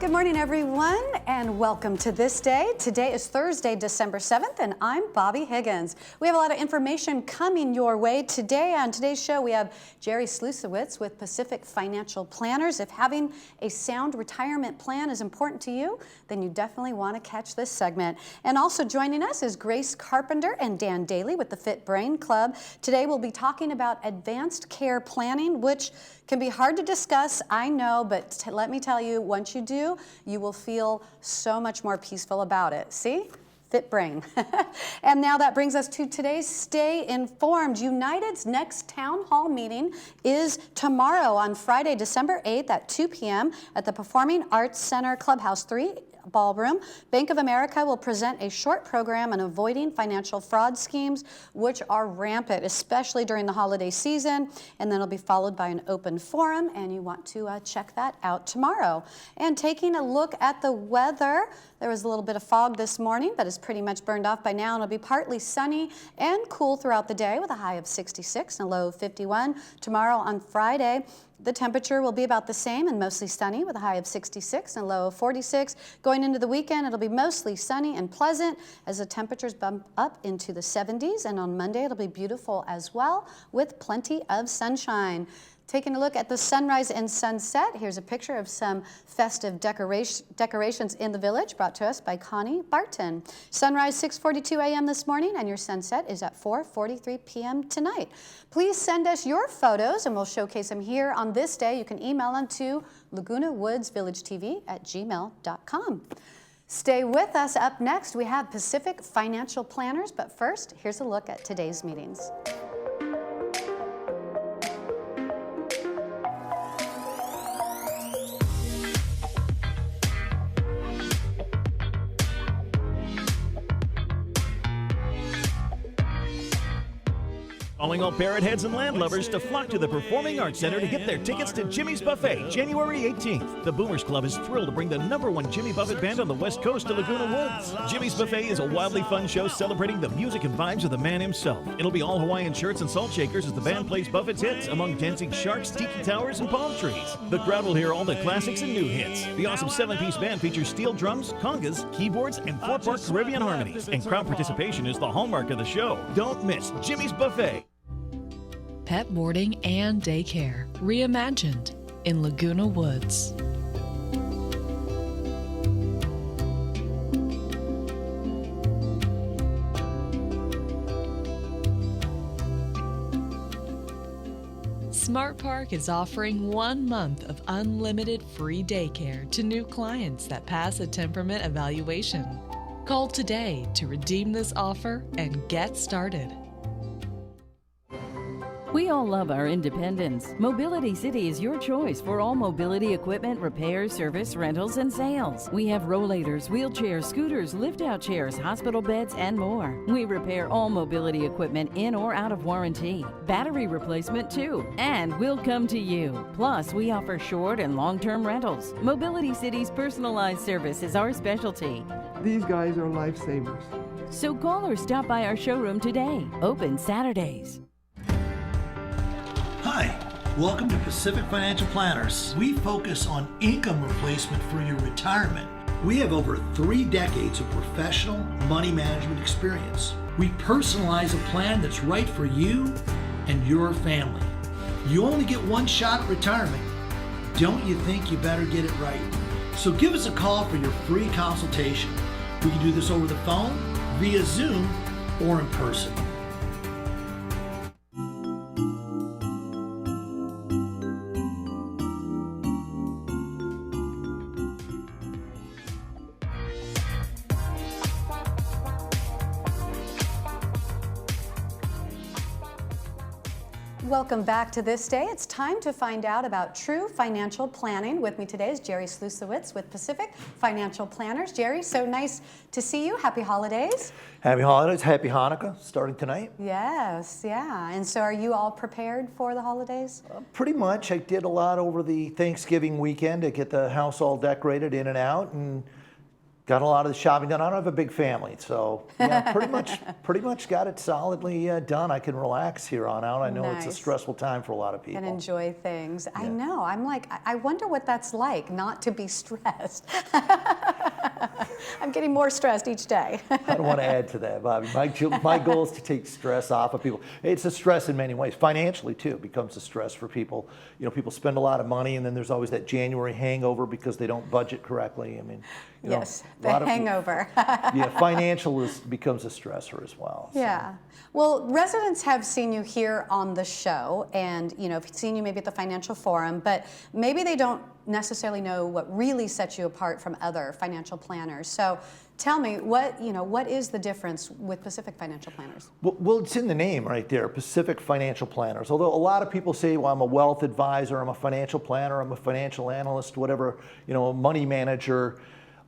Good morning, everyone, and welcome to This Day. Today is Thursday, December 7th, and I'm Bobby Higgins. We have a lot of information coming your way today. On today's show, we have Jerry Slusewitz with Pacific Financial Planners. If having a sound retirement plan is important to you, then you definitely want to catch this segment. And also joining us is Grace Carpenter and Dan Daly with the Fit Brain Club. Today, we'll be talking about advanced care planning, which can be hard to discuss, I know, but let me tell you, once you do, you will feel so much more peaceful about it. See? Fit brain. And now that brings us to today's Stay Informed. United's next town hall meeting is tomorrow on Friday, December 8th at 2 p.m. at the Performing Arts Center Clubhouse 3 Ballroom. Bank of America will present a short program on avoiding financial fraud schemes, which are rampant, especially during the holiday season, and then it'll be followed by an open forum, and you want to check that out tomorrow. And taking a look at the weather, there was a little bit of fog this morning, but it's pretty much burned off by now, and it'll be partly sunny and cool throughout the day with a high of 66 and a low of 51. Tomorrow on Friday, the temperature will be about the same and mostly sunny with a high of 66 and a low of 46. Going into the weekend, it'll be mostly sunny and pleasant as the temperatures bump up into the 70s. And on Monday, it'll be beautiful as well with plenty of sunshine. Taking a look at the sunrise and sunset, here's a picture of some festive decorations in the village brought to us by Connie Barton. Sunrise 6:42 a.m. this morning, and your sunset is at 4:43 p.m. tonight. Please send us your photos and we'll showcase them here on This Day. You can email them to lagunawoodsvillagetv@gmail.com. Stay with us. Up next, we have Pacific Financial Planners, but first, here's a look at today's meetings. Calling all parrot heads and land lovers to flock to the Performing Arts Center to get their tickets to Jimmy's Buffet, January 18th. The Boomers Club is thrilled to bring the #1 Jimmy Buffett band on the west coast to Laguna Woods. Jimmy's Buffet is a wildly fun show celebrating the music and vibes of the man himself. It'll be all Hawaiian shirts and salt shakers as the band plays Buffett's hits among dancing sharks, tiki towers, and palm trees. The crowd will hear all the classics and new hits. The awesome 7-piece band features steel drums, congas, keyboards, and 4-part Caribbean harmonies. And crowd participation is the hallmark of the show. Don't miss Jimmy's Buffet. Pet boarding and daycare reimagined in Laguna Woods. Smart Park is offering 1 month of unlimited free daycare to new clients that pass a temperament evaluation. Call today to redeem this offer and get started. We all love our independence. Mobility City is your choice for all mobility equipment, repairs, service, rentals, and sales. We have rollators, wheelchairs, scooters, lift-out chairs, hospital beds, and more. We repair all mobility equipment in or out of warranty. Battery replacement, too. And we'll come to you. Plus, we offer short and long-term rentals. Mobility City's personalized service is our specialty. These guys are lifesavers. So call or stop by our showroom today. Open Saturdays. Hi, welcome to Pacific Financial Planners. We focus on income replacement for your retirement. We have over 3 decades of professional money management experience. We personalize a plan that's right for you and your family. You only get one shot at retirement. Don't you think you better get it right? So give us a call for your free consultation. We can do this over the phone, via Zoom, or in person. Welcome back to This Day. It's time to find out about true financial planning. With me today is Jerry Slusewitz with Pacific Financial Planners. Jerry, so nice to see you. Happy holidays. Happy holidays. Happy Hanukkah starting tonight. Yes, yeah. And so are you all prepared for the holidays? Pretty much. I did a lot over the Thanksgiving weekend to get the house all decorated in and out, and Got a lot of the shopping done. I don't have a big family, so yeah, pretty much got it solidly done. I can relax here on out. I know it's a Nice. stressful time for a lot of people. And enjoy things. I Yeah. know. I'm like, I wonder what that's like, not to be stressed. I'm getting more stressed each day. I don't want to add to that, Bobby. My goal is to take stress off of people. It's a stress in many ways. Financially, too, it becomes a stress for people. You know, people spend a lot of money, and then there's always that January hangover because they don't budget correctly. I mean, you know, Yes, a the lot of- hangover. yeah, financial becomes a stressor as well. So. Yeah. Well, residents have seen you here on the show and, you know, have seen you maybe at the Financial Forum, but maybe they don't necessarily know what really sets you apart from other financial planners. So tell me, what is the difference with Pacific Financial Planners? Well, it's in the name right there, Pacific Financial Planners. Although a lot of people say, well, I'm a wealth advisor, I'm a financial planner, I'm a financial analyst, whatever, you know, a money manager.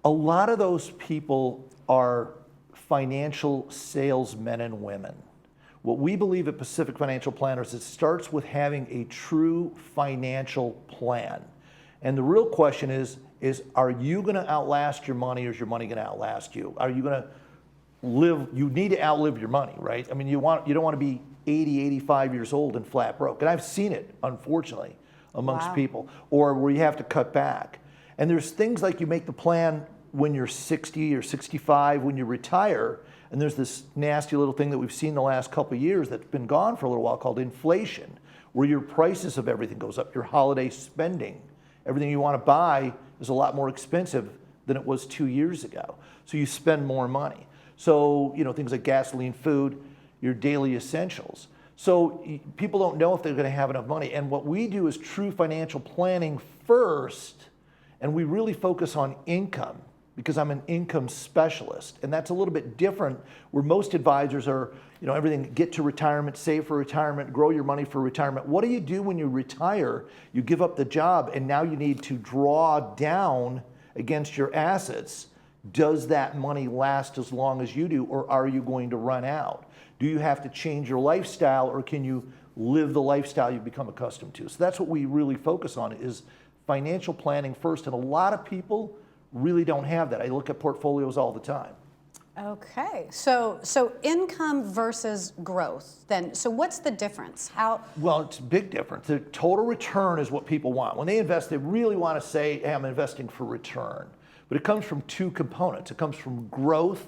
A lot of those people are financial salesmen and women. What we believe at Pacific Financial Planners, it starts with having a true financial plan. And the real question is are you going to outlast your money, or is your money going to outlast you? Are you going to live? You need to outlive your money, right? I mean, you don't want to be 80, 85 years old and flat broke. And I've seen it, unfortunately, amongst Wow. people, or where you have to cut back. And there's things like you make the plan when you're 60 or 65, when you retire, and there's this nasty little thing that we've seen the last couple of years that's been gone for a little while called inflation, where your prices of everything goes up, your holiday spending. Everything you want to buy is a lot more expensive than it was 2 years ago. So you spend more money. So, you know, things like gasoline, food, your daily essentials. So people don't know if they're going to have enough money. And what we do is true financial planning first, and we really focus on income, because I'm an income specialist. And that's a little bit different, where most advisors are, you know, everything, get to retirement, save for retirement, grow your money for retirement. What do you do when you retire? You give up the job, and now you need to draw down against your assets. Does that money last as long as you do, or are you going to run out? Do you have to change your lifestyle, or can you live the lifestyle you've become accustomed to? So that's what we really focus on, is financial planning first. And a lot of people really don't have that. I look at portfolios all the time. Okay, so income versus growth then. So what's the difference? How? Well, it's a big difference. The total return is what people want. When they invest, they really want to say, hey, I'm investing for return. But it comes from two components. It comes from growth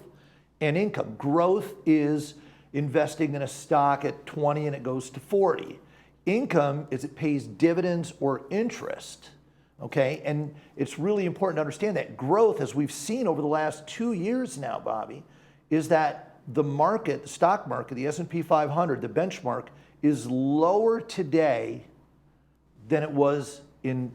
and income. Growth is investing in a stock at 20 and it goes to 40. Income is it pays dividends or interest. Okay, and it's really important to understand that growth, as we've seen over the last 2 years now, Bobby, is that the market, the stock market, the S&P 500, the benchmark, is lower today than it was in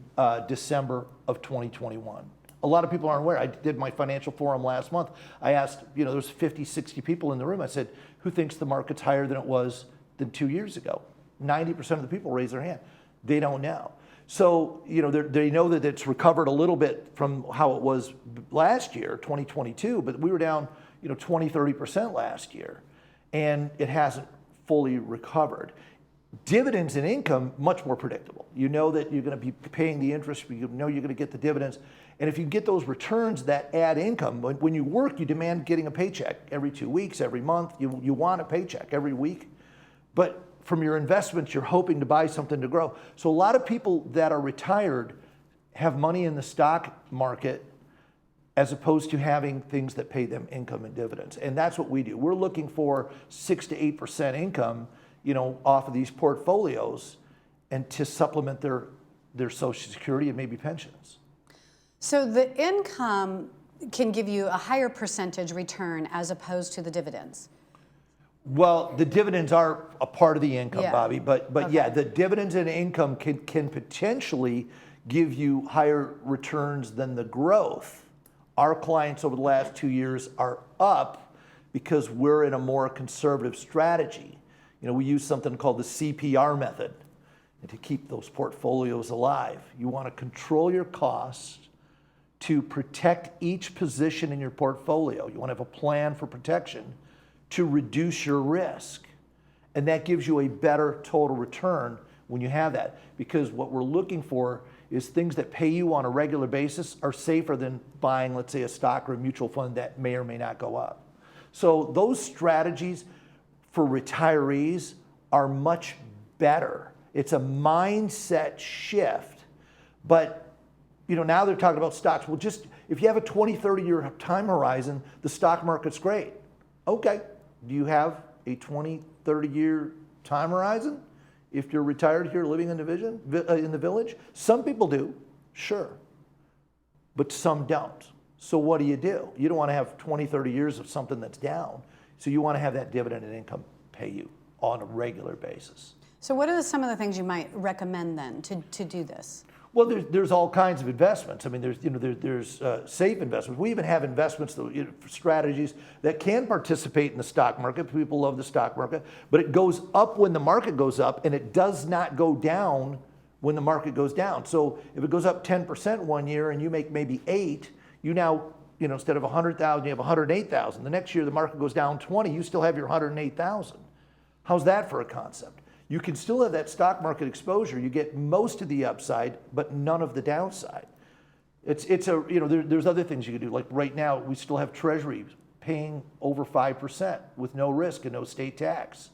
December of 2021. A lot of people aren't aware. I did my financial forum last month. I asked, you know, there's 50, 60 people in the room. I said, who thinks the market's higher than it was than 2 years ago? 90% of the people raise their hand. They don't know. So, you know, they know that it's recovered a little bit from how it was last year, 2022, but we were down, you know, 20, 30% last year, and it hasn't fully recovered. Dividends and income, much more predictable. You know that you're going to be paying the interest, you know you're going to get the dividends, and if you get those returns that add income, when you work, you demand getting a paycheck every 2 weeks, every month, you want a paycheck every week, but from your investments, you're hoping to buy something to grow. So a lot of people that are retired have money in the stock market as opposed to having things that pay them income and dividends. And that's what we do. We're looking for 6 to 8% income, you know, off of these portfolios, and to supplement their Social Security and maybe pensions. So the income can give you a higher percentage return as opposed to the dividends. Well, the dividends are a part of the income, Yeah. Bobby, but Okay. yeah, the dividends and income can potentially give you higher returns than the growth. Our clients over the last 2 years are up because we're in a more conservative strategy. You know, we use something called the CPR method to keep those portfolios alive. You want to control your costs to protect each position in your portfolio. You want to have a plan for protection to reduce your risk. And that gives you a better total return when you have that. Because what we're looking for is things that pay you on a regular basis are safer than buying, let's say, a stock or a mutual fund that may or may not go up. So those strategies for retirees are much better. It's a mindset shift. But now they're talking about stocks. Well, just if you have a 20, 30-year time horizon, the stock market's great. Okay, do you have a 20, 30-year time horizon if you're retired here living in the village? Some people do, sure, but some don't. So what do? You don't want to have 20, 30 years of something that's down. So you want to have that dividend and income pay you on a regular basis. So what are some of the things you might recommend then to do this? Well, there's all kinds of investments. I mean, there's safe investments. We even have investments, strategies that can participate in the stock market. People love the stock market, but it goes up when the market goes up, and it does not go down when the market goes down. So if it goes up 10% one year and you make maybe 8, you now, instead of 100,000, you have 108,000. The next year the market goes down 20, you still have your 108,000. How's that for a concept? You can still have that stock market exposure. You get most of the upside, but none of the downside. There's other things you can do. Like right now, we still have treasuries paying over 5% with no risk and no state tax.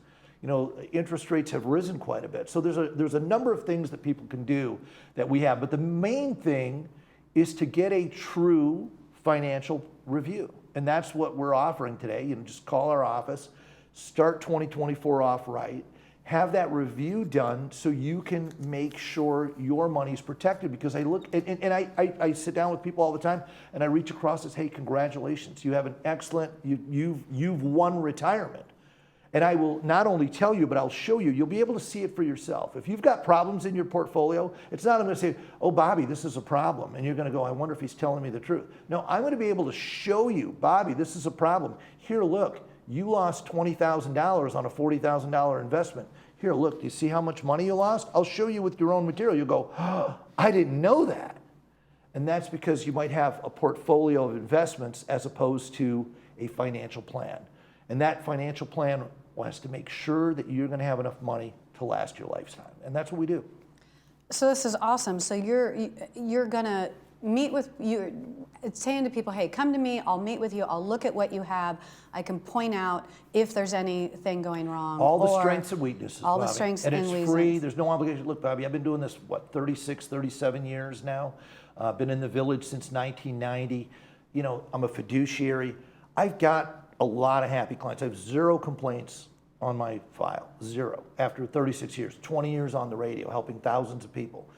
Interest rates have risen quite a bit. So there's a number of things that people can do that we have. But the main thing is to get a true financial review. And that's what we're offering today. Just call our office, start 2024 off right. Have that review done so you can make sure your money's protected. Because I look, I sit down with people all the time and I reach across and say, hey, congratulations, you have an excellent, you've won retirement. And I will not only tell you, but I'll show you. You'll be able to see it for yourself. If you've got problems in your portfolio, it's not I'm going to say, oh, Bobby, this is a problem. And you're going to go, I wonder if he's telling me the truth. No, I'm going to be able to show you, Bobby, this is a problem. Here, look. You lost $20,000 on a $40,000 investment. Here, look, do you see how much money you lost? I'll show you with your own material. You'll go, oh, I didn't know that. And that's because you might have a portfolio of investments as opposed to a financial plan. And that financial plan wants to make sure that you're going to have enough money to last your lifetime. And that's what we do. So this is awesome. So you're going to meet with you. It's saying to people, hey, come to me, I'll meet with you, I'll look at what you have, I can point out if there's anything going wrong. All the strengths and weaknesses, all Bobby. The strengths and weaknesses. And it's free, there's no obligation. Look, Bobby, I've been doing this, 36, 37 years now. Been in the village since 1990. I'm a fiduciary. I've got a lot of happy clients. I have 0 complaints on my file, 0, after 36 years, 20 years on the radio, helping thousands of people.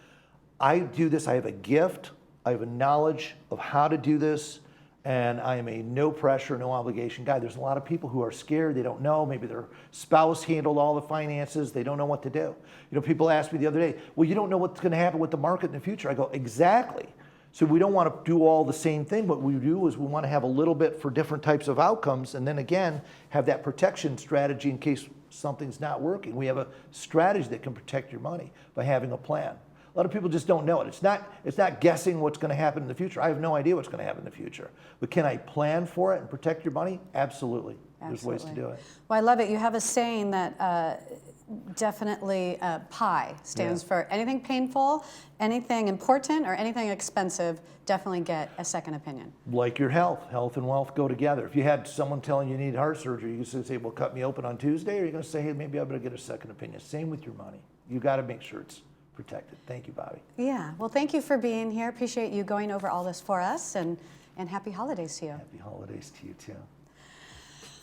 I do this, I have a gift. I have a knowledge of how to do this, and I am a no pressure, no obligation guy. There's a lot of people who are scared. They don't know. Maybe their spouse handled all the finances. They don't know what to do. People asked me the other day, well, you don't know what's going to happen with the market in the future. I go, exactly. So we don't want to do all the same thing. What we do is we want to have a little bit for different types of outcomes, and then again, have that protection strategy in case something's not working. We have a strategy that can protect your money by having a plan. A lot of people just don't know it. It's not guessing what's going to happen in the future. I have no idea what's going to happen in the future. But can I plan for it and protect your money? Absolutely. There's ways to do it. Well, I love it. You have a saying that definitely PI stands for anything painful, anything important, or anything expensive, definitely get a second opinion. Like your health. Health and wealth go together. If you had someone telling you need heart surgery, you could say, well, cut me open on Tuesday, or you're going to say, hey, maybe I better get a second opinion. Same with your money. You got to make sure it's protected. Thank you, Bobby. Yeah, well, thank you for being here. Appreciate you going over all this for us, and happy holidays to you. Happy holidays to you, too.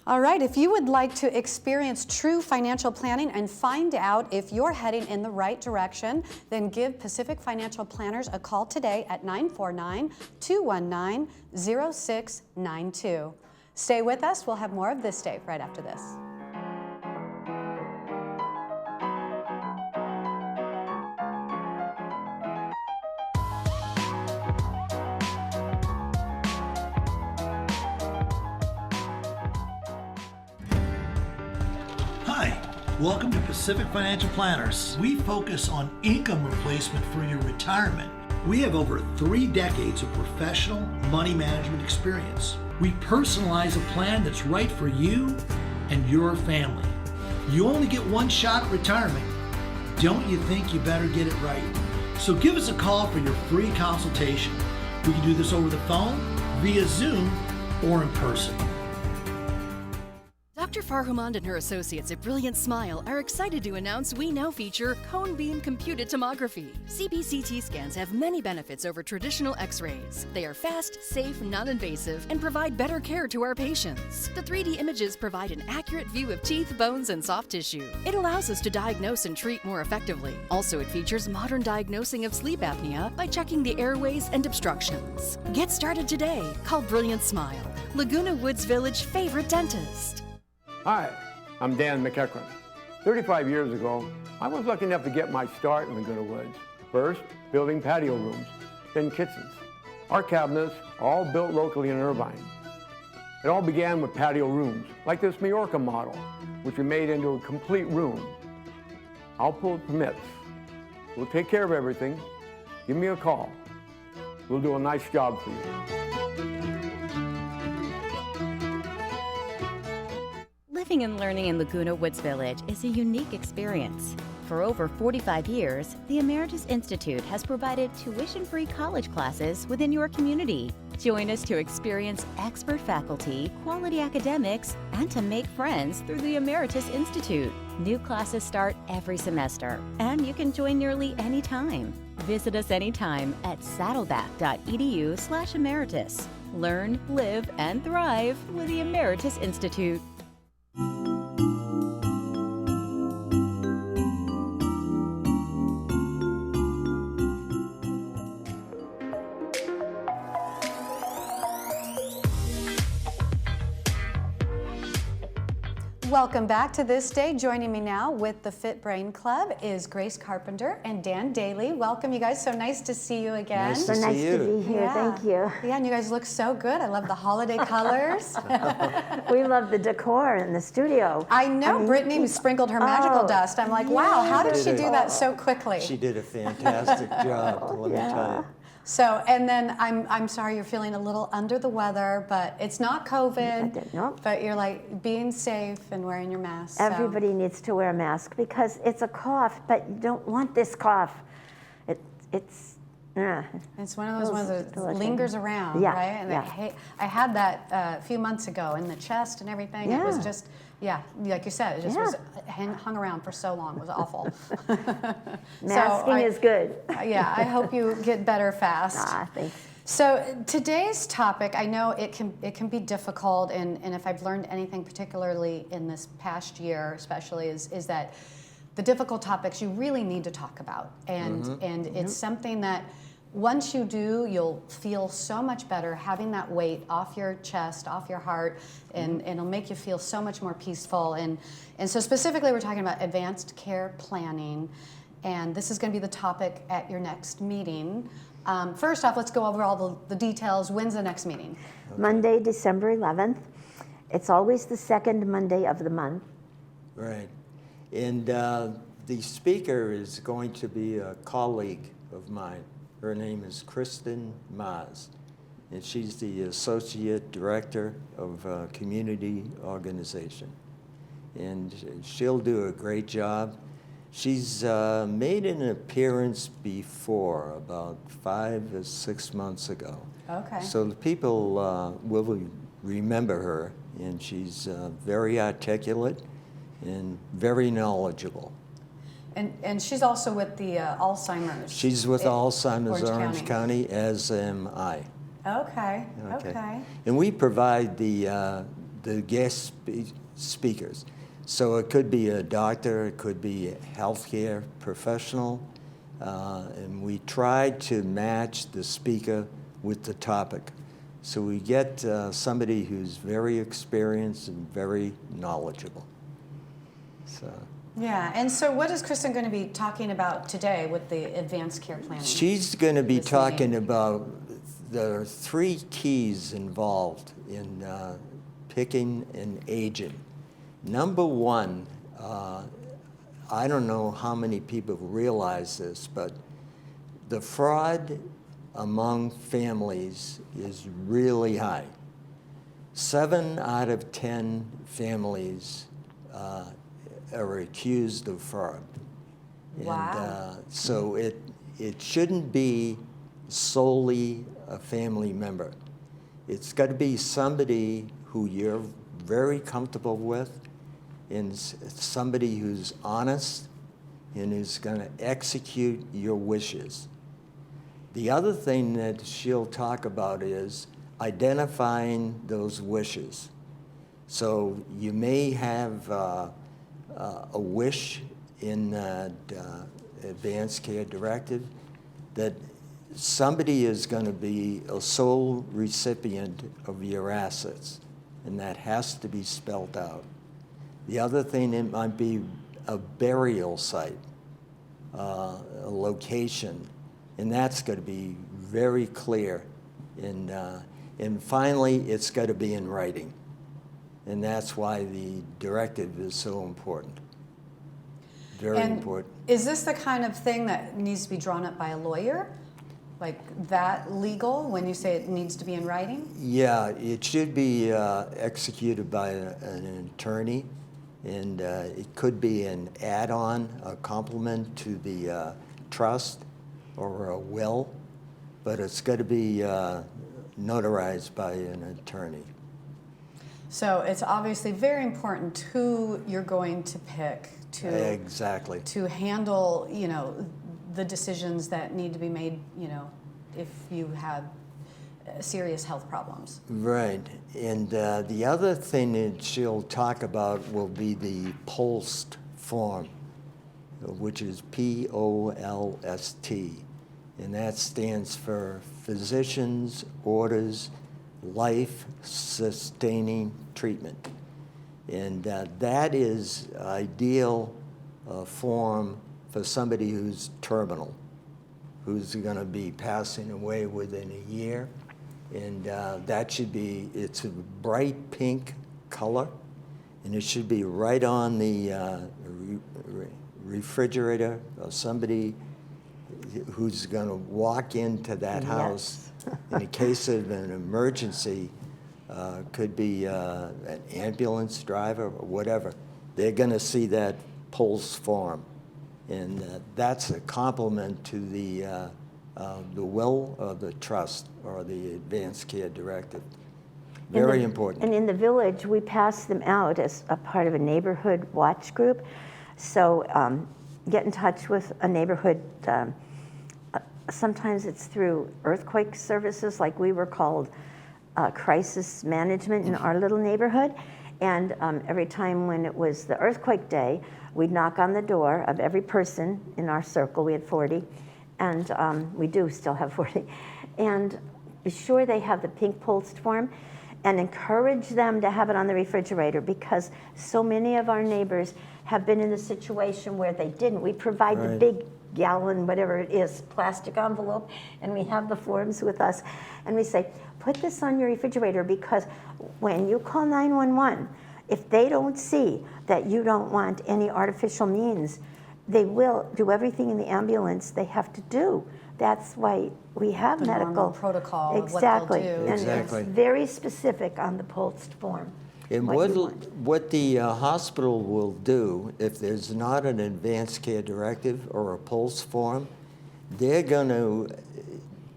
All right, if you would like to experience true financial planning and find out if you're heading in the right direction, then give Pacific Financial Planners a call today at 949-219-0692. Stay with us. We'll have more of This Day right after this. Welcome to Pacific Financial Planners. We focus on income replacement for your retirement. We have over 3 decades of professional money management experience. We personalize a plan that's right for you and your family. You only get one shot at retirement. Don't you think you better get it right? So give us a call for your free consultation. We can do this over the phone, via Zoom, or in person. Dr. Farhumand and her associates at Brilliant Smile are excited to announce we now feature cone beam computed tomography. CBCT scans have many benefits over traditional x-rays. They are fast, safe, non-invasive, and provide better care to our patients. The 3D images provide an accurate view of teeth, bones, and soft tissue. It allows us to diagnose and treat more effectively. Also, it features modern diagnosing of sleep apnea by checking the airways and obstructions. Get started today. Call Brilliant Smile, Laguna Woods Village favorite dentist. Hi, I'm Dan McEachran. 35 years ago, I was lucky enough to get my start in Laguna Woods. First, building patio rooms, then kitchens. Our cabinets, all built locally in Irvine. It all began with patio rooms, like this Majorca model, which we made into a complete room. I'll pull permits. We'll take care of everything. Give me a call. We'll do a nice job for you. Living and learning in Laguna Woods Village is a unique experience. For over 45 years, the Emeritus Institute has provided tuition-free college classes within your community. Join us to experience expert faculty, quality academics, and to make friends through the Emeritus Institute. New classes start every semester, and you can join nearly any time. Visit us anytime at saddleback.edu/emeritus. Learn, live, and thrive with the Emeritus Institute. Welcome back to This Day. Joining me now with the Fit Brain Club is Grace Carpenter and Dan Daly. Welcome, you guys. So nice to see you again. Nice to see you. to be here. Yeah. Thank you. Yeah, and you guys look so good. I love the holiday colors. We love the decor in the studio. I know Brittany sprinkled her magical dust. I'm like, wow, how did she do that so quickly? She did a fantastic job, let me tell you. So, and then I'm sorry you're feeling a little under the weather, but it's not COVID. No. But you're like being safe and wearing your mask. So. Everybody needs to wear a mask because it's a cough, but you don't want this cough. It's one of those ones that feels lingers around, Yeah, right? And yeah. I had that a few months ago in the chest and everything. It was Yeah. just, like you said, it just was hung around for so long. It was awful. Masking is good. Yeah, I hope you get better fast. Thanks. So today's topic, I know it can be difficult, and if I've learned anything particularly in this past year, especially, is that the difficult topics you really need to talk about, and it's something that once you do, you'll feel so much better having that weight off your chest, off your heart, and it'll make you feel so much more peaceful. And so specifically, we're talking about advanced care planning, and this is going to be the topic at your next meeting. First off, let's go over all the details. When's the next meeting? Okay. Monday, December 11th. It's always the second Monday of the month. Right. And the speaker is going to be a colleague of mine. Her name is Kristen Maz, and she's the Associate Director of Community Organization. And she'll do a great job. She's made an appearance before, about 5 or 6 months ago. Okay. So the people will remember her, and she's very articulate and very knowledgeable. And she's also with the Alzheimer's. She's with Alzheimer's Orange County, as am I. Okay. And we provide the guest speakers. So it could be a doctor, it could be a healthcare professional, and we try to match the speaker with the topic. So we get somebody who's very experienced and very knowledgeable. So. Yeah, and so what is Kristen going to be talking about today with the advanced care planning? She's going to be talking about the 3 keys involved in picking an agent. Number 1, I don't know how many people realize this, but the fraud among families is really high. 7 out of 10 families are accused of fraud. Wow. And so it shouldn't be solely a family member. It's got to be somebody who you're very comfortable with, and somebody who's honest and who's going to execute your wishes. The other thing that she'll talk about is identifying those wishes. So you may have a wish in that advanced care directive that somebody is going to be a sole recipient of your assets, and that has to be spelled out. The other thing, it might be a burial site, a location, and that's got to be very clear. And finally, it's got to be in writing, and that's why the directive is so important. Very important. Is this the kind of thing that needs to be drawn up by a lawyer? Like that legal, when you say it needs to be in writing? Yeah, it should be executed by an attorney, and it could be an add-on, a complement to the trust or a will, but it's got to be notarized by an attorney. So it's obviously very important who you're going to pick to exactly to handle, you know, the decisions that need to be made, you know, if you have serious health problems. Right, and the other thing that she'll talk about will be the POLST form, which is POLST, and that stands for Physicians Orders Life-Sustaining Treatment. And that is ideal form for somebody who's terminal, who's going to be passing away within a year. And that should be, it's a bright pink color, and it should be right on the refrigerator of somebody who's going to walk into that house. In the case of an emergency, could be an ambulance driver or whatever. They're going to see that POLST form, and that's a complement to the will of the trust or the advanced care directive. Very important. And in the village, we pass them out as a part of a neighborhood watch group. So get in touch with a neighborhood. Sometimes it's through earthquake services, like we were called crisis management in our little neighborhood. And every time when it was the earthquake day, we'd knock on the door of every person in our circle. We had 40, and we do still have 40. And be sure they have the pink POLST form, and encourage them to have it on the refrigerator, because so many of our neighbors have been in a situation where they didn't. We provide the big gallon, whatever it is, plastic envelope, and we have the forms with us. And we say, put this on your refrigerator, because when you call 911, if they don't see that you don't want any artificial means, they will do everything in the ambulance they have to do. That's why we have The medical normal protocol of exactly. what they'll do. And Exactly. it's very specific on the POLST form. And what the hospital will do, if there's not an advanced care directive or a POLST form, they're going to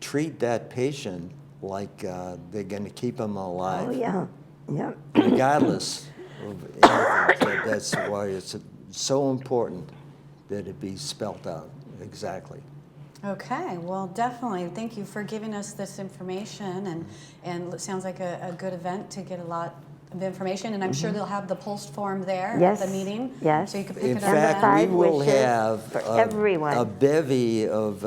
treat that patient like they're going to keep them alive. Oh, yeah. Yeah. Regardless of anything. So that's why it's so important that it be spelled out. Exactly. Okay, well, definitely. Thank you for giving us this information, and it sounds like a good event to get a lot of information, and I'm sure they'll have the POLST form there at the meeting. Yes. So you can pick In it up. fact, we will have for everyone. a bevy of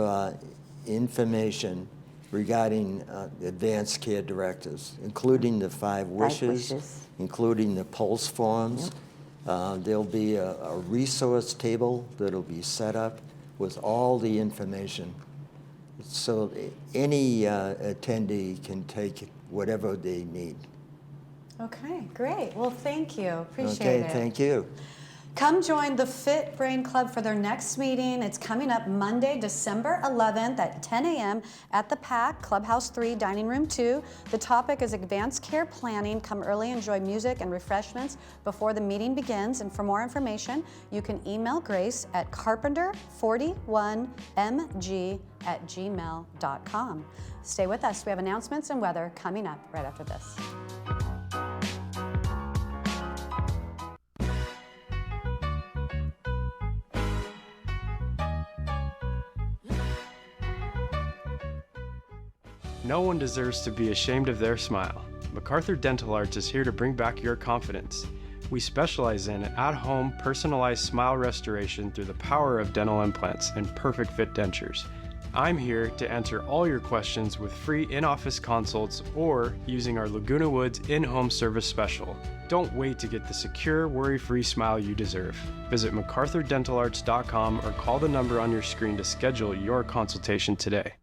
information regarding advanced care directives, including the 5 wishes, including the POLST forms. There'll be a resource table that'll be set up with all the information, so any attendee can take whatever they need. Okay, great. Well, thank you. Appreciate it. Okay, thank you. Come join the Fit Brain Club for their next meeting. It's coming up Monday, December 11th at 10 a.m. at the PAC, Clubhouse 3, Dining Room 2. The topic is advanced care planning. Come early, enjoy music and refreshments before the meeting begins. And for more information, you can email Grace at carpenter41mg@gmail.com. Stay with us. We have announcements and weather coming up right after this. No one deserves to be ashamed of their smile. MacArthur Dental Arts is here to bring back your confidence. We specialize in at-home personalized smile restoration through the power of dental implants and perfect fit dentures. I'm here to answer all your questions with free in-office consults or using our Laguna Woods in-home service special. Don't wait to get the secure, worry-free smile you deserve. Visit MacArthurDentalArts.com or call the number on your screen to schedule your consultation today.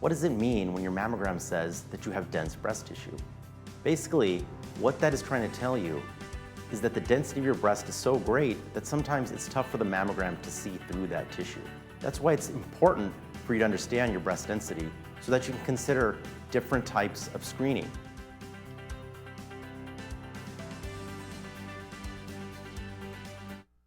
What does it mean when your mammogram says that you have dense breast tissue? Basically, what that is trying to tell you is that the density of your breast is so great that sometimes it's tough for the mammogram to see through that tissue. That's why it's important for you to understand your breast density so that you can consider different types of screening.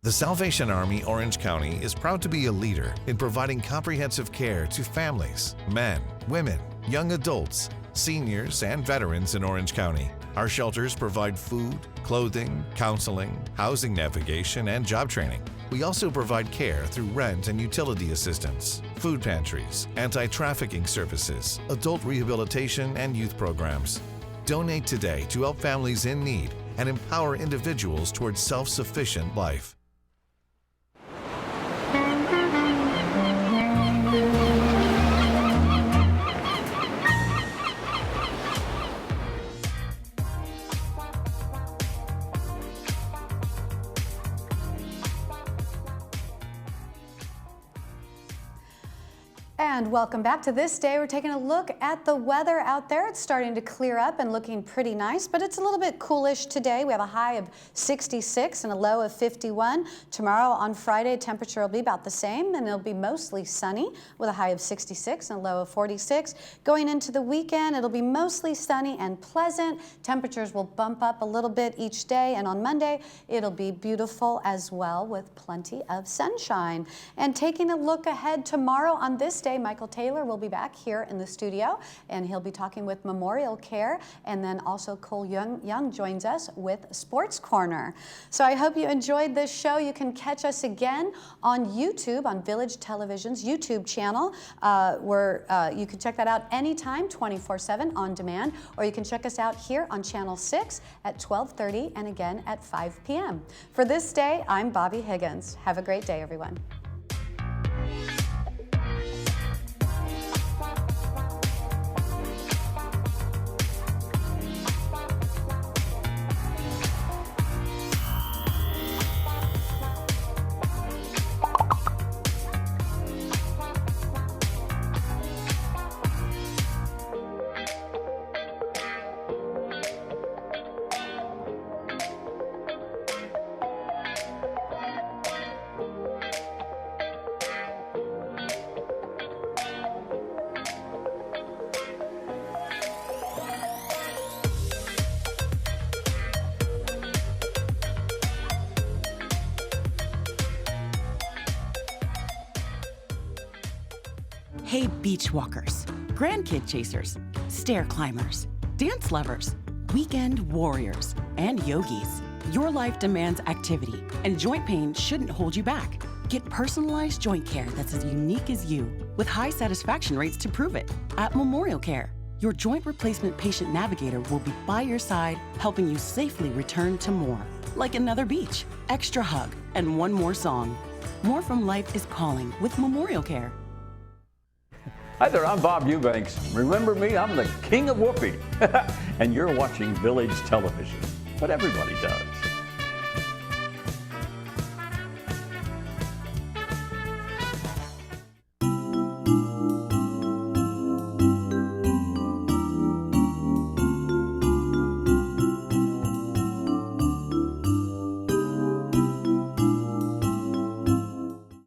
The Salvation Army Orange County is proud to be a leader in providing comprehensive care to families, men, women, young adults, seniors, and veterans in Orange County. Our shelters provide food, clothing, counseling, housing navigation, and job training. We also provide care through rent and utility assistance, food pantries, anti-trafficking services, adult rehabilitation, and youth programs. Donate today to help families in need and empower individuals towards self-sufficient life. And welcome back to This Day. We're taking a look at the weather out there. It's starting to clear up and looking pretty nice, but it's a little bit coolish today. We have a high of 66 and a low of 51. Tomorrow on Friday, temperature will be about the same, and it'll be mostly sunny with a high of 66 and a low of 46. Going into the weekend, it'll be mostly sunny and pleasant. Temperatures will bump up a little bit each day, and on Monday, it'll be beautiful as well with plenty of sunshine. And taking a look ahead tomorrow on This Day, Michael Taylor will be back here in the studio, and he'll be talking with Memorial Care, and then also Cole Young joins us with Sports Corner. So I hope you enjoyed this show. You can catch us again on YouTube, on Village Television's YouTube channel, where you can check that out anytime, 24/7 on demand, or you can check us out here on Channel 6 at 12:30 and again at 5 p.m. For This Day, I'm Bobby Higgins. Have a great day, everyone. Hey, beach walkers, grandkid chasers, stair climbers, dance lovers, weekend warriors, and yogis. Your life demands activity, and joint pain shouldn't hold you back. Get personalized joint care that's as unique as you, with high satisfaction rates to prove it. At Memorial Care, your joint replacement patient navigator will be by your side, helping you safely return to more. Like another beach, extra hug, and one more song. More from life is calling with Memorial Care. Hi there, I'm Bob Eubanks. Remember me? I'm the king of whoopee. And you're watching Village Television. But everybody does.